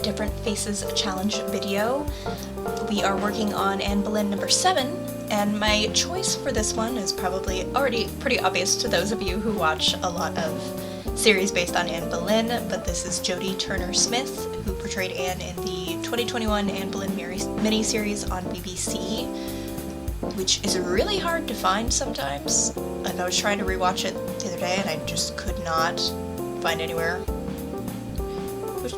Different Faces Challenge video. We are working on Anne Boleyn number 7, and my choice for this one is probably already pretty obvious to those of you who watch a lot of series based on Anne Boleyn, but this is Jodie Turner-Smith, who portrayed Anne in the 2021 Anne Boleyn miniseries on BBC, which is really hard to find sometimes. Like, I was trying to rewatch it the other day and I just could not find anywhere. Which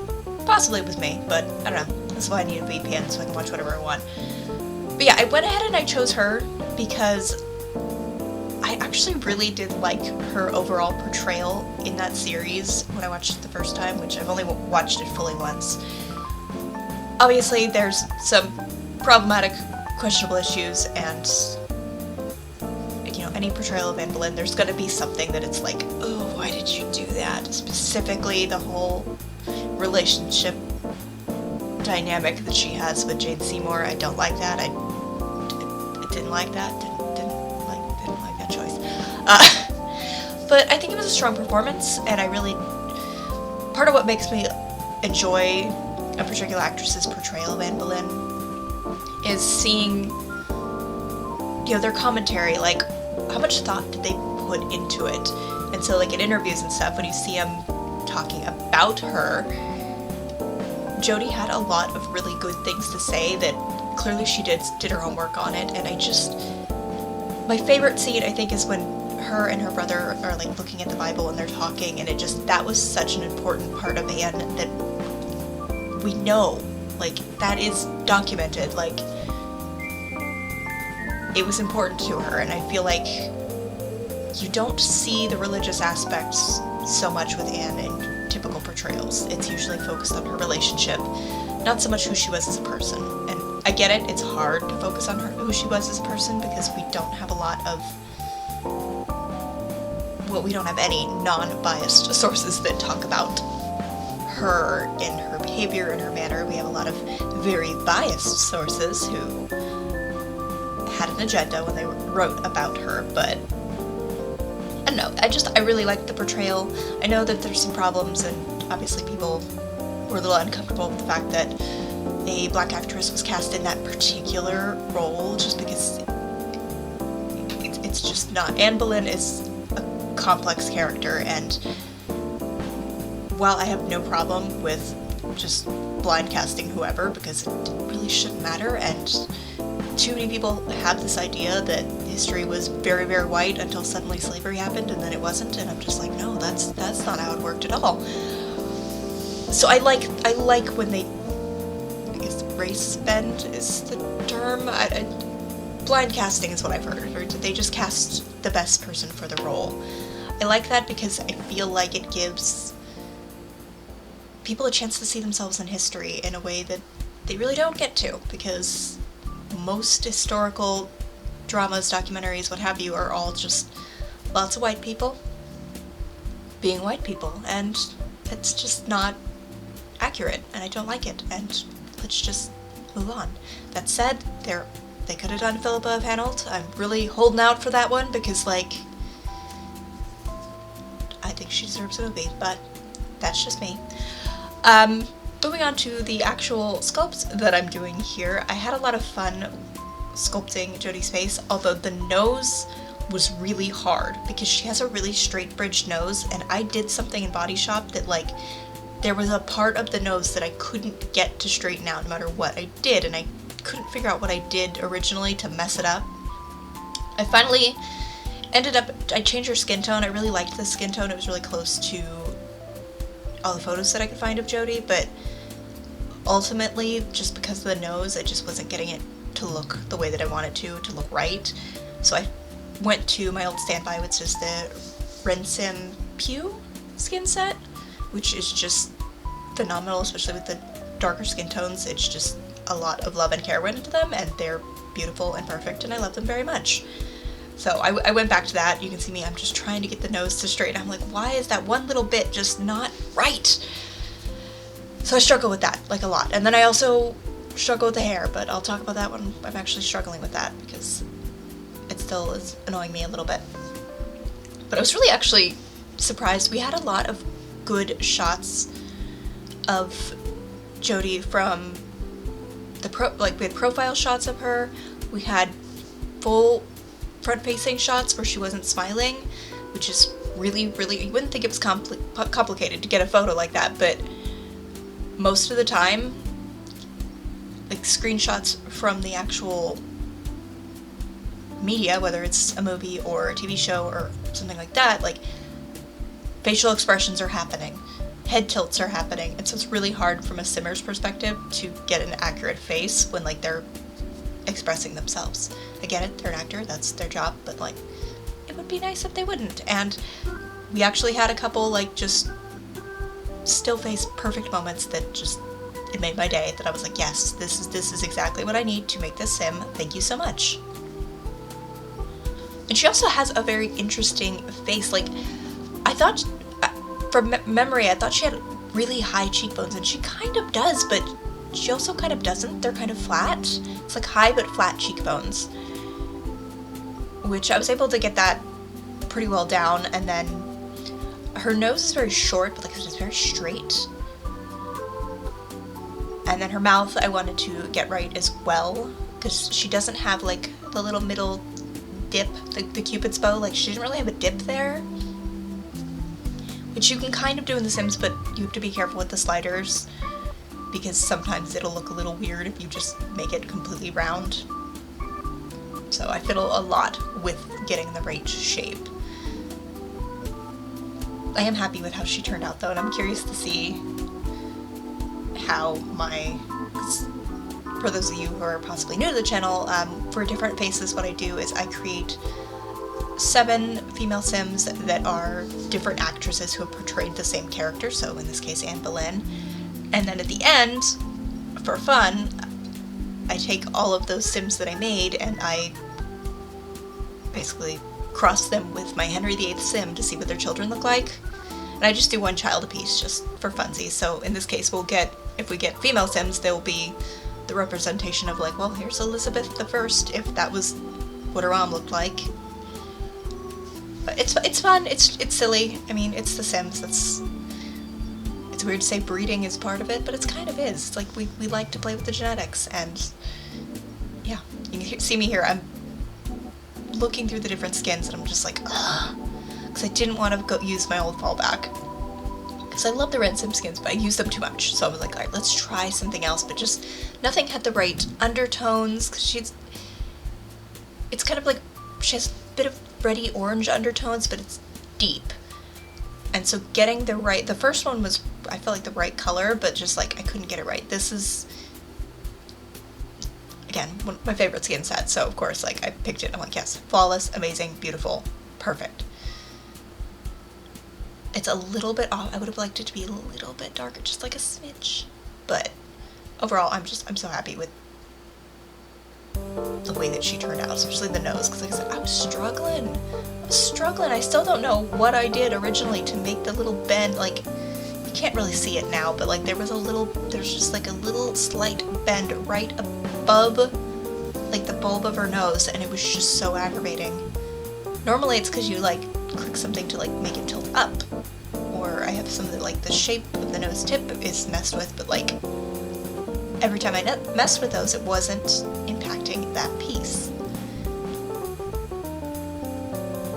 possibly was me, but I don't know. That's why I need a VPN so I can watch whatever I want. But yeah, I went ahead and I chose her because I actually really did like her overall portrayal in that series when I watched it the first time, which I've only watched it fully once. Obviously, there's some problematic, questionable issues, and you know, any portrayal of Anne Boleyn, there's gonna be something that it's like, oh, why did you do that? Specifically, the whole relationship dynamic that she has with Jane Seymour. I don't like that. I didn't like that. Didn't like that choice. But I think it was a strong performance, and I really, part of what makes me enjoy a particular actress's portrayal of Anne Boleyn is seeing, you know, their commentary, like, how much thought did they put into it? And so, like, in interviews and stuff, when you see them talking about her, Jodie had a lot of really good things to say that clearly she did her homework on it, and my favorite scene, I think, is when her and her brother are, like, looking at the Bible and they're talking, and that was such an important part of Anne that we know, like, that is documented, like, it was important to her, and I feel like you don't see the religious aspects so much with Anne in typical portrayals. It's usually focused on her relationship, not so much who she was as a person. And I get it, it's hard to focus on who she was as a person because we don't have a lot of, well, we don't have any non-biased sources that talk about her and her behavior and her manner. We have a lot of very biased sources who had an agenda when they wrote about her, but I don't know, I really liked the portrayal. I know that there's some problems, and obviously people were a little uncomfortable with the fact that a black actress was cast in that particular role, just because it's just not. Anne Boleyn is a complex character, and while I have no problem with just blind casting whoever, because it really shouldn't matter, and too many people have this idea that history was very, very white until suddenly slavery happened and then it wasn't, and I'm just like, no, that's not how it worked at all. So I like when they, I guess race bend is the term, blind casting is what I've heard, or they just cast the best person for the role. I like that because I feel like it gives people a chance to see themselves in history in a way that they really don't get to, because most historical dramas, documentaries, what have you, are all just lots of white people being white people, and it's just not accurate, and I don't like it, and let's just move on. That said, they could have done Philippa of Hanold. I'm really holding out for that one because, like, I think she deserves a movie, but that's just me. Moving on to the actual sculpts that I'm doing here, I had a lot of fun sculpting Jodie's face, although the nose was really hard because she has a really straight bridged nose, and I did something in Body Shop that, like, there was a part of the nose that I couldn't get to straighten out no matter what I did, and I couldn't figure out what I did originally to mess it up. I finally I changed her skin tone. I really liked the skin tone. It was really close to all the photos that I could find of Jodie, but ultimately, just because of the nose, I just wasn't getting it to look the way that I wanted to look right. So I went to my old standby, which is the Rensim Pew skin set, which is just phenomenal, especially with the darker skin tones. It's just a lot of love and care went into them, and they're beautiful and perfect, and I love them very much. So I went back to that. You can see me, I'm just trying to get the nose to straighten. I'm like, why is that one little bit just not right? So I struggle with that, like, a lot. And then I also struggle with the hair, but I'll talk about that when I'm actually struggling with that, because it still is annoying me a little bit. But I was really actually surprised. We had a lot of good shots of Jodie from we had profile shots of her, we had full front-facing shots where she wasn't smiling, which is really, really, you wouldn't think it was complicated to get a photo like that, but most of the time, like screenshots from the actual media, whether it's a movie or a TV show or something like that, like facial expressions are happening, head tilts are happening, and so it's really hard from a simmer's perspective to get an accurate face when like they're expressing themselves. I get it, they're an actor, that's their job, but like it would be nice if they wouldn't. And we actually had a couple like just still face perfect moments that just, it made my day, that I was like, yes, this is exactly what I need to make this sim, thank you so much. And she also has a very interesting face. Like, I thought, from memory, I thought she had really high cheekbones, and she kind of does, but she also kind of doesn't. They're kind of flat. It's like high but flat cheekbones, which I was able to get that pretty well down. And then her nose is very short, but like it's very straight. And then her mouth I wanted to get right as well, because she doesn't have like the little middle dip, the Cupid's bow. Like, she didn't really have a dip there, which you can kind of do in The Sims, but you have to be careful with the sliders, because sometimes it'll look a little weird if you just make it completely round. So I fiddle a lot with getting the right shape. I am happy with how she turned out though, and I'm curious to see how for those of you who are possibly new to the channel, for different faces, what I do is I create 7 female Sims that are different actresses who have portrayed the same character, so in this case Anne Boleyn, and then at the end, for fun, I take all of those Sims that I made and I basically cross them with my Henry VIII Sim to see what their children look like. And I just do one child apiece just for funsies, so in this case if we get female Sims, they will be the representation of like, well, here's Elizabeth I, if that was what her mom looked like. But it's fun, it's silly. I mean, it's The Sims. It's weird to say breeding is part of it, but it kind of is. It's like we like to play with the genetics, and yeah, you can see me here. I'm looking through the different skins, and I'm just like, ugh, because I didn't want to go use my old fallback. Because I love the Ren Sim skins, but I use them too much. So I was like, alright, let's try something else, but just nothing had the right undertones, because it's kind of like, she has a bit of reddy orange undertones, but it's deep. And so getting the first one was, I felt like the right color, but just like, I couldn't get it right. This is, again, one of my favorite skin sets, so of course, like, I picked it, I'm like, yes, flawless, amazing, beautiful, perfect. It's a little bit off. I would have liked it to be a little bit darker, just like a smidge. But overall, I'm so happy with the way that she turned out, especially the nose, because like I said, I was struggling. I still don't know what I did originally to make the little bend. Like, you can't really see it now, but like there's just like a little slight bend right above like the bulb of her nose, and it was just so aggravating. Normally it's because you like click something to like make it tilt up, or I have something like the shape of the nose tip is messed with, but like every time I messed with those, it wasn't impacting that piece.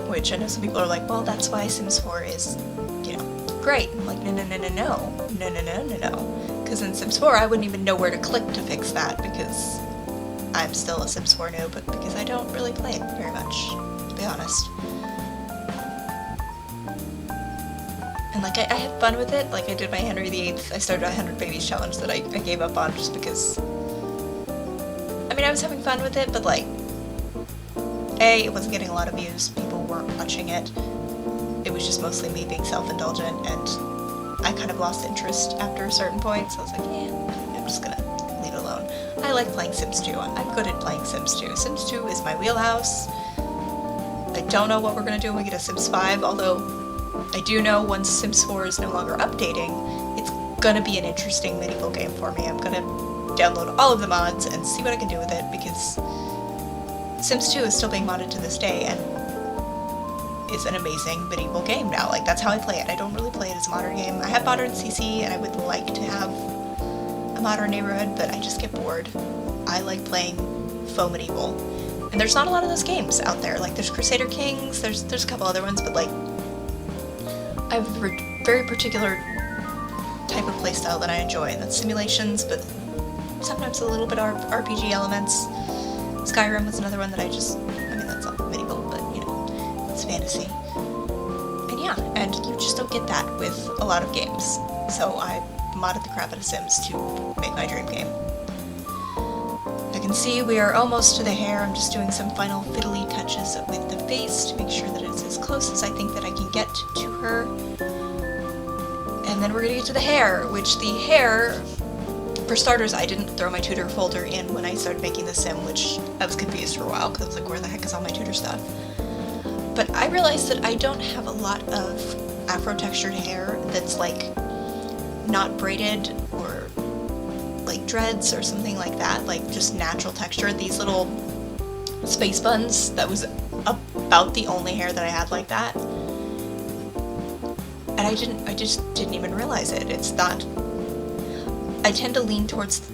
Which I know some people are like, well, that's why Sims 4 is, you know, great. I'm like, no. Because in Sims 4, I wouldn't even know where to click to fix that, because I'm still a Sims 4 noob, but because I don't really play it very much, to be honest. And like, I had fun with it. Like, I did my Henry VIII, I started a 100 Babies challenge that I gave up on just because, I mean, I was having fun with it, but like, A, it wasn't getting a lot of views, people weren't watching it. It was just mostly me being self-indulgent, and I kind of lost interest after a certain point, so I was like, yeah, I'm just gonna leave it alone. I like playing Sims 2. I'm good at playing Sims 2. Sims 2 is my wheelhouse. I don't know what we're gonna do when we get to Sims 5, although I do know once Sims 4 is no longer updating, it's gonna be an interesting medieval game for me. I'm gonna download all of the mods and see what I can do with it, because Sims 2 is still being modded to this day, and is an amazing medieval game now. Like, that's how I play it. I don't really play it as a modern game. I have modern CC, and I would like to have a modern neighborhood, but I just get bored. I like playing faux medieval. And there's not a lot of those games out there. Like, there's Crusader Kings, there's a couple other ones, but like, I have a very particular type of playstyle that I enjoy, and that's simulations, but sometimes a little bit of RPG elements. Skyrim was another one that I mean, that's not medieval, but you know, it's fantasy. And yeah, and you just don't get that with a lot of games. So I modded the crap out of Sims to make my dream game. I can see we are almost to the hair. I'm just doing some final fiddly touches with the face to make sure that it's as close as I think that I can get to her. And then we're gonna get to the hair, which the hair, for starters, I didn't throw my tutor folder in when I started making the sim, which I was confused for a while, because I was like, where the heck is all my tutor stuff? But I realized that I don't have a lot of afro-textured hair that's like not braided or like dreads or something like that, like just natural texture. These little space buns, that was about the only hair that I had like that. And I just didn't even realize it. It's not, I tend to lean towards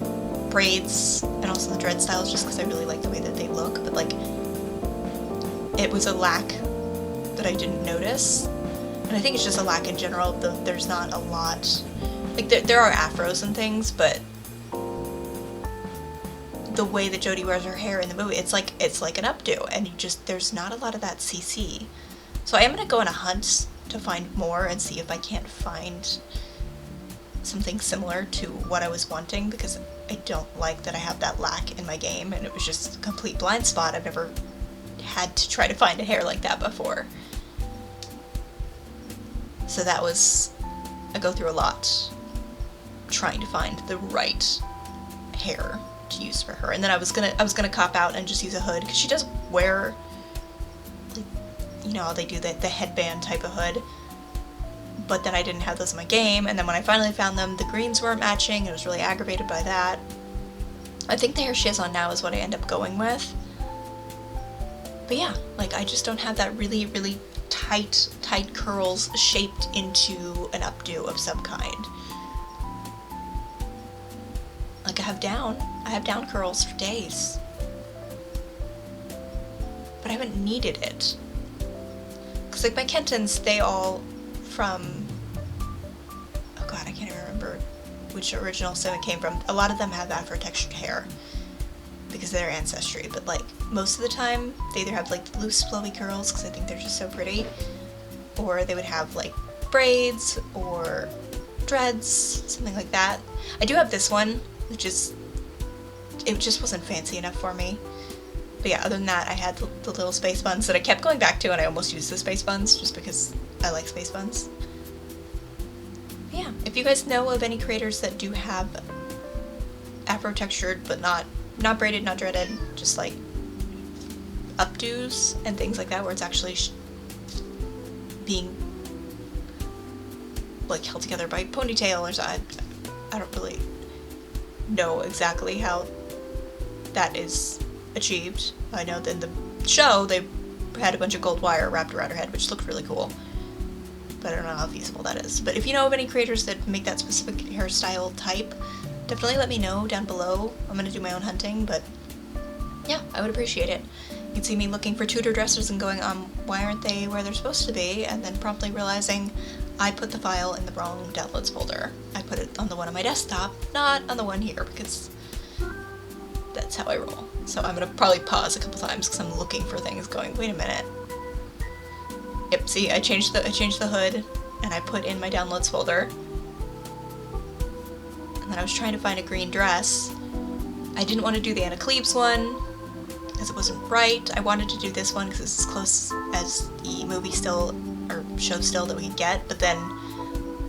braids and also the dread styles just because I really like the way that they look, but like, it was a lack that I didn't notice. And I think it's just a lack in general. There's not a lot, like there are afros and things, but the way that Jodie wears her hair in the movie, it's like an updo, and there's not a lot of that CC. So I am gonna go on a hunt to find more and see if I can't find something similar to what I was wanting, because I don't like that I have that lack in my game, and it was just a complete blind spot. I've never had to try to find a hair like that before. So that was, I go through a lot trying to find the right hair to use for her. And then I was gonna cop out and just use a hood, because she does wear, like, you know how they do the headband type of hood, but then I didn't have those in my game, and then when I finally found them, the greens weren't matching, and I was really aggravated by that. I think the hair she has on now is what I end up going with. But yeah, like, I just don't have that really, really tight curls shaped into an updo of some kind. Like, I have down curls for days, but I haven't needed it. Cause like my Kentons, they all from, oh god, I can't even remember which original sim it came from. A lot of them have afro-textured hair because of their ancestry, but like most of the time they either have like loose flowy curls because I think they're just so pretty, or they would have like braids or dreads, something like that. I do have this one, which is, it just wasn't fancy enough for me. But yeah, other than that, I had the little space buns that I kept going back to, and I almost used the space buns just because I like space buns. But yeah, if you guys know of any creators that do have afro-textured but not braided, not dreaded, just like updos and things like that, where it's actually being like held together by ponytail or something, I don't really know exactly how that is achieved. I know that in the show they had a bunch of gold wire wrapped around her head, which looked really cool, but I don't know how feasible that is. But if you know of any creators that make that specific hairstyle type, definitely let me know down below. I'm gonna do my own hunting, but yeah, I would appreciate it. You can see me looking for tutor dresses and going, why aren't they where they're supposed to be? And then promptly realizing I put the file in the wrong downloads folder. I put it on the one on my desktop, not on the one here, because that's how I roll. So I'm gonna probably pause a couple times because I'm looking for things going, wait a minute. Yep, see, I changed the hood and I put in my downloads folder. And then I was trying to find a green dress. I didn't want to do the Anna Cleves one because it wasn't right. I wanted to do this one because it's as close as the movie still, or show still, that we could get, but then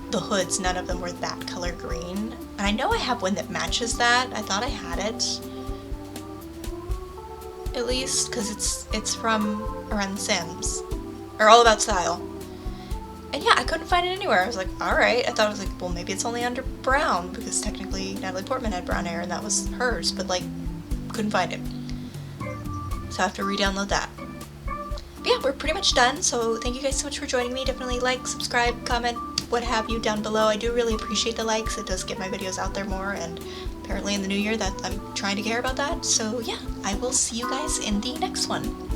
the hoods, none of them were that color green. And I know I have one that matches that. I thought I had it, at least, because it's from around The Sims, or All About Style. And yeah, I couldn't find it anywhere. I was like, alright. I thought it was like, well, maybe it's only under brown, because technically Natalie Portman had brown hair and that was hers, but like, couldn't find it. So I have to re-download that. But yeah, we're pretty much done, so thank you guys so much for joining me. Definitely like, subscribe, comment, what have you down below. I do really appreciate the likes. It does get my videos out there more, and apparently in the new year that I'm trying to care about that. So yeah, I will see you guys in the next one.